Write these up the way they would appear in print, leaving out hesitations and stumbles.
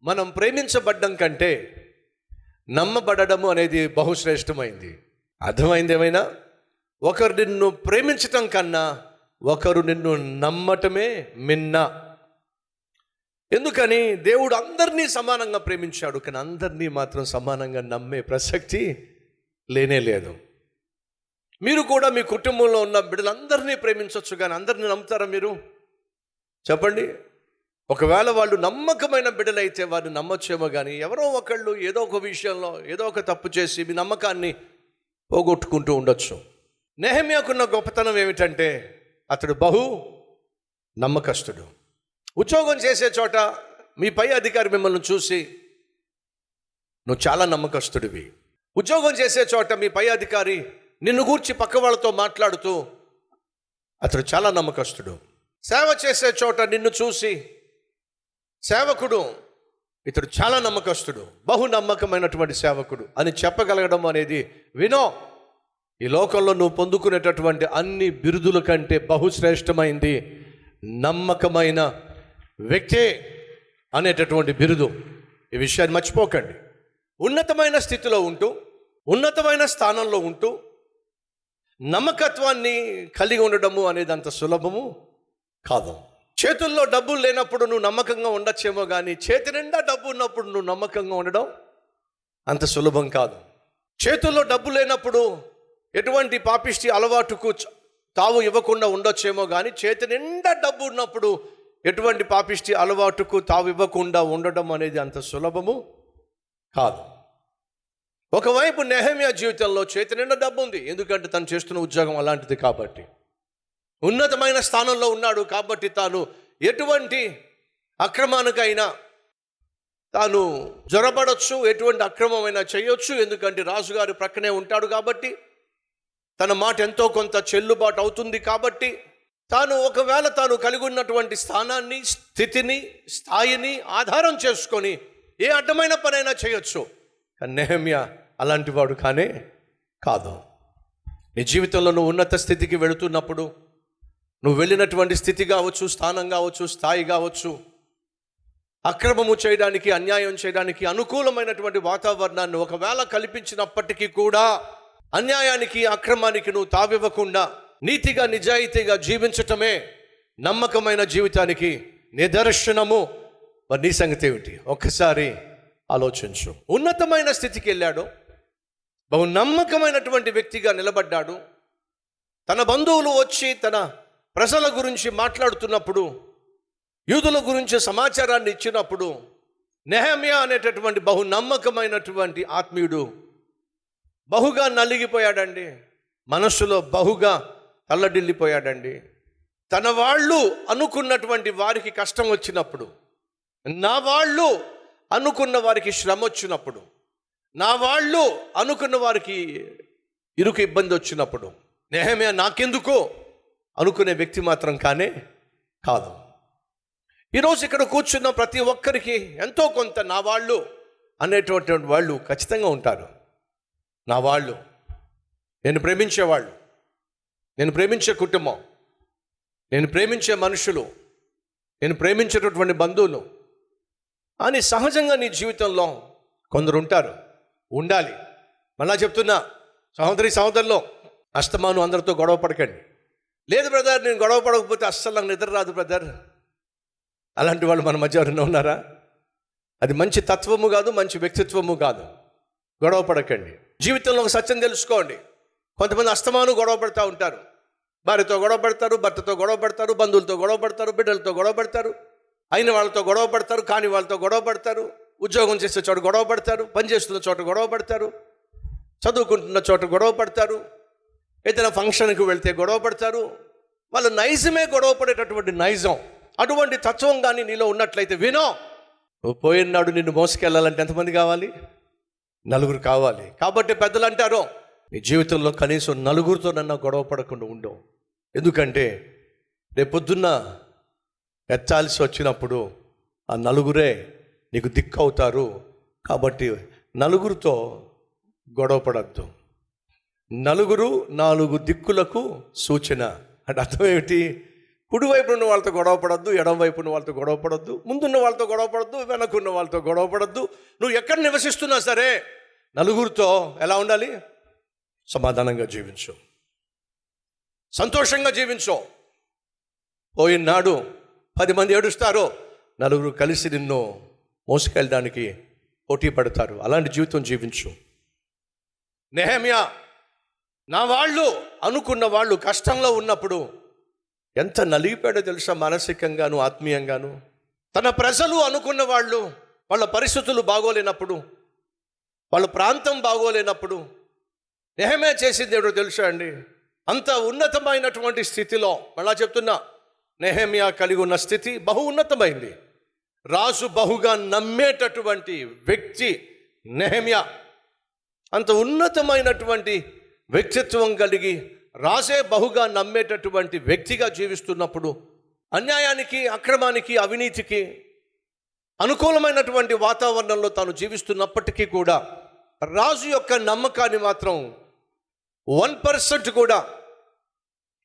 మనం ప్రేమించబడ్డం కంటే నమ్మబడము అనేది బహుశ్రేష్టమైంది. అర్థమైంది ఏమైనా? ఒకరు నిన్ను ప్రేమించటం కన్నా ఒకరు నిన్ను నమ్మటమే మిన్న. ఎందుకని? దేవుడు అందరినీ సమానంగా ప్రేమించాడు, కానీ అందరినీ మాత్రం సమానంగా నమ్మే ప్రసక్తి లేనే లేదు. మీరు కూడా మీ కుటుంబంలో ఉన్న బిడ్డలందరినీ ప్రేమించవచ్చు, కానీ అందరినీ నమ్ముతారా మీరు? చెప్పండి. ఒకవేళ వాళ్ళు నమ్మకమైన బిడ్డలైతే వారిని నమ్మచ్చేమో, కానీ ఎవరో ఒకళ్ళు ఏదో ఒక విషయంలో ఏదో ఒక తప్పు చేసి మీ నమ్మకాన్ని పోగొట్టుకుంటూ ఉండొచ్చు. నెహెమ్యాకున్న గొప్పతనం ఏమిటంటే అతడు బహు నమ్మకస్తుడు. ఉద్యోగం చేసే చోట మీ పై అధికారి మిమ్మల్ని చూసి నువ్వు చాలా నమ్మకస్తుడివి. ఉద్యోగం చేసే చోట మీ పై అధికారి నిన్ను గూర్చి పక్క వాళ్ళతో మాట్లాడుతూ అతడు చాలా నమ్మకస్తుడు. సేవ చేసే చోట నిన్ను చూసి సేవకుడు ఇతడు చాలా నమ్మకస్తుడు, బహు నమ్మకమైనటువంటి సేవకుడు అని చెప్పగలగడం అనేది వినో. ఈ లోకంలో నువ్వు పొందుకునేటటువంటి అన్ని బిరుదుల కంటే బహుశ్రేష్టమైంది నమ్మకమైన వ్యక్తే అనేటటువంటి బిరుదు. ఈ విషయాన్ని మర్చిపోకండి. ఉన్నతమైన స్థితిలో ఉంటూ, ఉన్నతమైన స్థానంలో ఉంటూ నమ్మకత్వాన్ని కలిగి ఉండడము అనేది అంత సులభము కాదు. చేతుల్లో డబ్బులు లేనప్పుడు నువ్వు నమ్మకంగా ఉండొచ్చేమో, కానీ చేతి నిండా డబ్బు ఉన్నప్పుడు నువ్వు నమ్మకంగా ఉండడం అంత సులభం కాదు. చేతుల్లో డబ్బు లేనప్పుడు ఎటువంటి పాపిష్టి అలవాటుకు తావు ఇవ్వకుండా ఉండొచ్చేమో, కానీ చేతి నిండా డబ్బు ఉన్నప్పుడు ఎటువంటి పాపిష్టి అలవాటుకు తావు ఇవ్వకుండా ఉండడం అనేది అంత సులభము కాదు. ఒకవైపు నెహెమ్యా జీవితంలో చేతి నిండా డబ్బు ఉంది, ఎందుకంటే తను చేస్తున్న ఉద్యోగం అలాంటిది కాబట్టి. ఉన్నతమైన స్థానంలో ఉన్నాడు కాబట్టి తాను ఎటువంటి అక్రమానికైనా తాను జొరబడొచ్చు, ఎటువంటి అక్రమమైనా చేయొచ్చు, ఎందుకంటే రాజుగారి ప్రక్కనే ఉంటాడు కాబట్టి తన మాట ఎంతో కొంత చెల్లుబాటు అవుతుంది. కాబట్టి తాను ఒకవేళ తాను కలిగి ఉన్నటువంటి స్థానాన్ని, స్థితిని, స్థాయిని ఆధారం చేసుకొని ఏ అడ్డమైన పనైనా చేయొచ్చు. కానీ నెహెమ్యా అలాంటి వాడు కానే కాదు. నీ జీవితంలో నువ్వు ఉన్నత స్థితికి వెళుతున్నప్పుడు, నువ్వు వెళ్ళినటువంటి స్థితి కావచ్చు, స్థానం కావచ్చు, స్థాయి కావచ్చు, అక్రమము చేయడానికి, అన్యాయం చేయడానికి అనుకూలమైనటువంటి వాతావరణాన్ని ఒకవేళ కల్పించినప్పటికీ కూడా అన్యాయానికి, అక్రమానికి నువ్వు తావివ్వకుండా నీతిగా, నిజాయితీగా జీవించటమే నమ్మకమైన జీవితానికి నిదర్శనము. మరి నీ సంగతి ఏమిటి? ఒక్కసారి ఆలోచించు. ఉన్నతమైన స్థితికి వెళ్ళాడు, బహు నమ్మకమైనటువంటి వ్యక్తిగా నిలబడ్డాడు. తన బంధువులు వచ్చి తన ప్రజల గురించి మాట్లాడుతున్నప్పుడు, యూదుల గురించి సమాచారాన్ని ఇచ్చినప్పుడు నెహెమ్యా అనేటటువంటి బహు నమ్మకమైనటువంటి ఆత్మీయుడు బహుగా నలిగిపోయాడండి. మనస్సులో బహుగా తల్లడిల్లిపోయాడండి. తన వాళ్ళు అనుకున్నటువంటి వారికి కష్టం వచ్చినప్పుడు, నా వాళ్ళు అనుకున్న వారికి శ్రమ వచ్చినప్పుడు, నా వాళ్ళు అనుకున్న వారికి ఇరుకు ఇబ్బంది వచ్చినప్పుడు నెహెమ్యా నాకెందుకో అనుకునే వ్యక్తి మాత్రం కానే కాదు. ఈరోజు ఇక్కడ కూర్చున్న ప్రతి ఒక్కరికి ఎంతో కొంత నా వాళ్ళు అనేటటువంటి వాళ్ళు ఖచ్చితంగా ఉంటారు. నా వాళ్ళు, నేను ప్రేమించేవాళ్ళు, నేను ప్రేమించే కుటుంబం, నేను ప్రేమించే మనుషులు, నేను ప్రేమించేటటువంటి బంధువులు అని సహజంగా నీ జీవితంలో కొందరు ఉంటారు, ఉండాలి. మళ్ళా చెప్తున్నా, సహోదరి సహోదరులో అస్తమాను అందరితో గొడవ పడకండి. లేదు బ్రదర్, నేను గొడవ పడకపోతే అస్సలు నాకు నిద్ర రాదు బ్రదర్, అలాంటి వాళ్ళు మన మధ్య ఎవరైనా ఉన్నారా? అది మంచి తత్వము కాదు, మంచి వ్యక్తిత్వము కాదు. గొడవ పడకండి. జీవితంలో ఒక సత్యం తెలుసుకోండి. కొంతమంది అస్తమాను గొడవ పడుతూ ఉంటారు. భార్యతో గొడవ పడతారు, భర్తతో గొడవ పడతారు, బంధువులతో గొడవ పడతారు, బిడ్డలతో గొడవ పడతారు, అయిన వాళ్ళతో గొడవ పడతారు, కాని వాళ్ళతో గొడవ పడతారు, ఉద్యోగం చేసే చోట గొడవ పడతారు, పనిచేస్తున్న చోట గొడవ పడతారు, చదువుకుంటున్న చోట గొడవ పడతారు, ఏదైనా ఫంక్షన్కి వెళ్తే గొడవ పడతారు. వాళ్ళ నైజమే గొడవ పడేటటువంటి నైజం. అటువంటి తత్వం కానీ నీలో ఉన్నట్లయితే వినో. నువ్వు పోయినాడు నిన్ను మోసుకెళ్ళాలంటే ఎంతమంది కావాలి? నలుగురు కావాలి. కాబట్టి పెద్దలు అంటారు, నీ జీవితంలో కనీసం నలుగురితో నన్ను గొడవ పడకుండా ఉండవు. ఎందుకంటే రేపొద్దున్న ఎత్తాల్సి వచ్చినప్పుడు ఆ నలుగురే నీకు దిక్కు అవుతారు. కాబట్టి నలుగురితో గొడవ పడద్దు. నలుగురు 4 దిక్కులకు సూచన అంటే అర్థం ఏమిటి? కుడివైపు ఉన్న వాళ్ళతో గొడవ పడద్దు, ఎడం వైపు ఉన్న వాళ్ళతో గొడవ పడద్దు, ముందున్న వాళ్ళతో గొడవ పడద్దు, వెనకున్న వాళ్ళతో గొడవ పడద్దు. నువ్వు ఎక్కడ నివసిస్తున్నా సరే నలుగురితో ఎలా ఉండాలి? సమాధానంగా జీవించు, సంతోషంగా జీవించు. పోయినాడు 10 మంది ఏడుస్తారో, నలుగురు కలిసి నిన్ను మోసుకెళ్ళడానికి పోటీ పడతారు. అలాంటి జీవితం జీవించు. నెహెమ్యా, నా వాళ్ళు అనుకున్న వాళ్ళు కష్టంలో ఉన్నప్పుడు ఎంత నలిగిపోయాడో తెలుసా, మానసికంగాను ఆత్మీయంగాను. తన ప్రజలు అనుకున్న వాళ్ళు, వాళ్ళ పరిస్థితులు బాగోలేనప్పుడు, వాళ్ళ ప్రాంతం బాగోలేనప్పుడు నెహెమ్యా చేసింది ఏడో తెలుసా అండి? అంత ఉన్నతమైనటువంటి స్థితిలో, మళ్ళా చెప్తున్నా, నెహెమ్యా కలిగి ఉన్న స్థితి బహు ఉన్నతమైంది. రాజు బహుగా నమ్మేటటువంటి వ్యక్తి నెహెమ్యా. అంత ఉన్నతమైనటువంటి వ్యక్తిత్వం కలిగి రాజే బహుగా నమ్మేటటువంటి వ్యక్తిగా జీవిస్తున్నప్పుడు, అన్యాయానికి, అక్రమానికి, అవినీతికి అనుకూలమైనటువంటి వాతావరణంలో తాను జీవిస్తున్నప్పటికీ కూడా రాజు యొక్క నమ్మకాన్ని మాత్రం 1% కూడా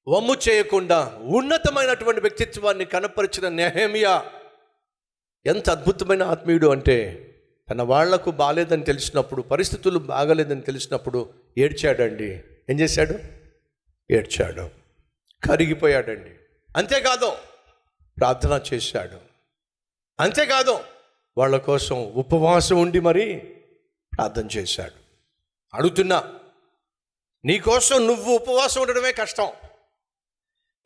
వమ్ము చేయకుండా ఉన్నతమైనటువంటి వ్యక్తిత్వాన్ని కనపరిచిన నెహెమ్యా ఎంత అద్భుతమైన ఆత్మీయుడు అంటే, తన వాళ్లకు బాగాలేదని తెలిసినప్పుడు, పరిస్థితులు బాగలేదని తెలిసినప్పుడు ఏడ్చాడండి. ఏం చేశాడు? ఏడ్చాడు, కరిగిపోయాడండి. అంతేకాదు ప్రార్థన చేశాడు. అంతేకాదు వాళ్ళ కోసం ఉపవాసం ఉండి మరీ ప్రార్థన చేశాడు. అడుగుతున్నా, నీ కోసం నువ్వు ఉపవాసం ఉండడమే కష్టం.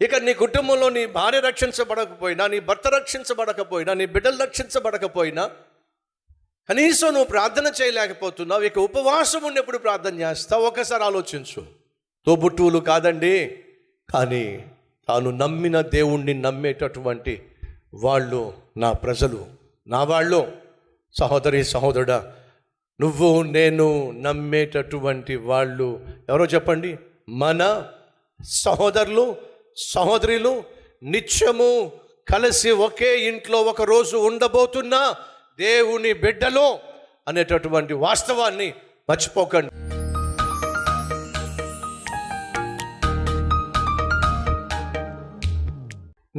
ఇక నీ కుటుంబంలో నీ భార్య రక్షించబడకపోయినా, నీ భర్త రక్షించబడకపోయినా, నీ బిడ్డలు రక్షించబడకపోయినా, కనీసం నువ్వు ప్రార్థన చేయలేకపోతున్నావు. ఇక ఉపవాసం ఉన్నప్పుడు ప్రార్థన చేస్తావు. ఒకసారి ఆలోచించు. తోబుట్టువులు కాదండి, కానీ తాను నమ్మిన దేవుణ్ణి నమ్మేటటువంటి వాళ్ళు నా ప్రజలు, నా వాళ్ళు. సహోదరి సహోదరుడా, నువ్వు నేను నమ్మేటటువంటి వాళ్ళు ఎవరో చెప్పండి? మన సహోదరులు సహోదరులు, నిత్యము కలిసి ఒకే ఇంట్లో ఒకరోజు ఉండబోతున్న దేవుని బిడ్డలు అనేటటువంటి వాస్తవాన్ని మర్చిపోకండి.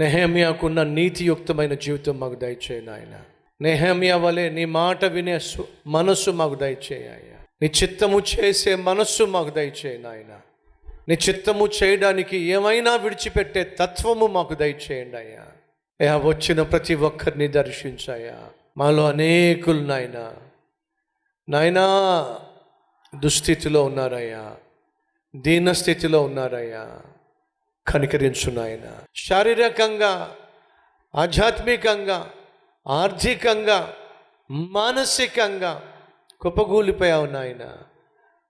నెహెమ్యాకున్న నీతియుక్తమైన జీవితం మాకు దయచేయి నాయన. నెహెమ్యా వలె నీ మాట వినే మనస్సు మాకు దయచేయ. నీ చిత్తము చేసే మనస్సు మాకు దయచేయి నాయన. నీ చిత్తము చేయడానికి ఏమైనా విడిచిపెట్టే తత్వము మాకు దయచేయండి అయ్యా. అయ్యా, వచ్చిన ప్రతి ఒక్కరిని దర్శించాయా. మాలో అనేకులు నాయనా దుస్థితిలో ఉన్నారయ్యా, దీనస్థితిలో ఉన్నారయ్యా. కనికరించు నాయన. శారీరకంగా, ఆధ్యాత్మికంగా, ఆర్థికంగా, మానసికంగా కుప్పగూలిపోయావు నాయన.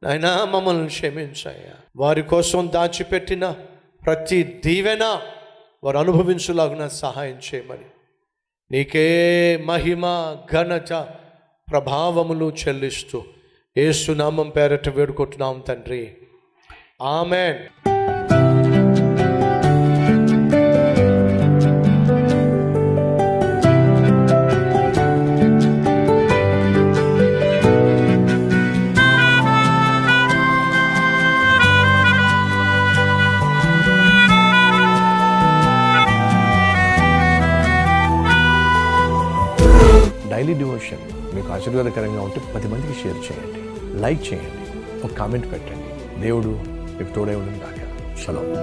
నాయనా, మమ్మల్ని క్షమించాయా. వారి కోసం దాచిపెట్టిన ప్రతి దీవెన వారు అనుభవించులాగున సహాయం చేయమని నీకే మహిమ, ఘనత, ప్రభావములు చెల్లిస్తూ యేసు నామం పేరట వేడుకుంటున్నాం తండ్రి. ఆమెన్. డైలీ డివోషన్ మీకు ఆశీర్వాదకరంగా ఉంటే 10 మందికి షేర్ చేయండి, లైక్ చేయండి, ఒక కామెంట్ పెట్టండి. దేవుడు మీకు తోడై ఉండును గాక. షలోమ్.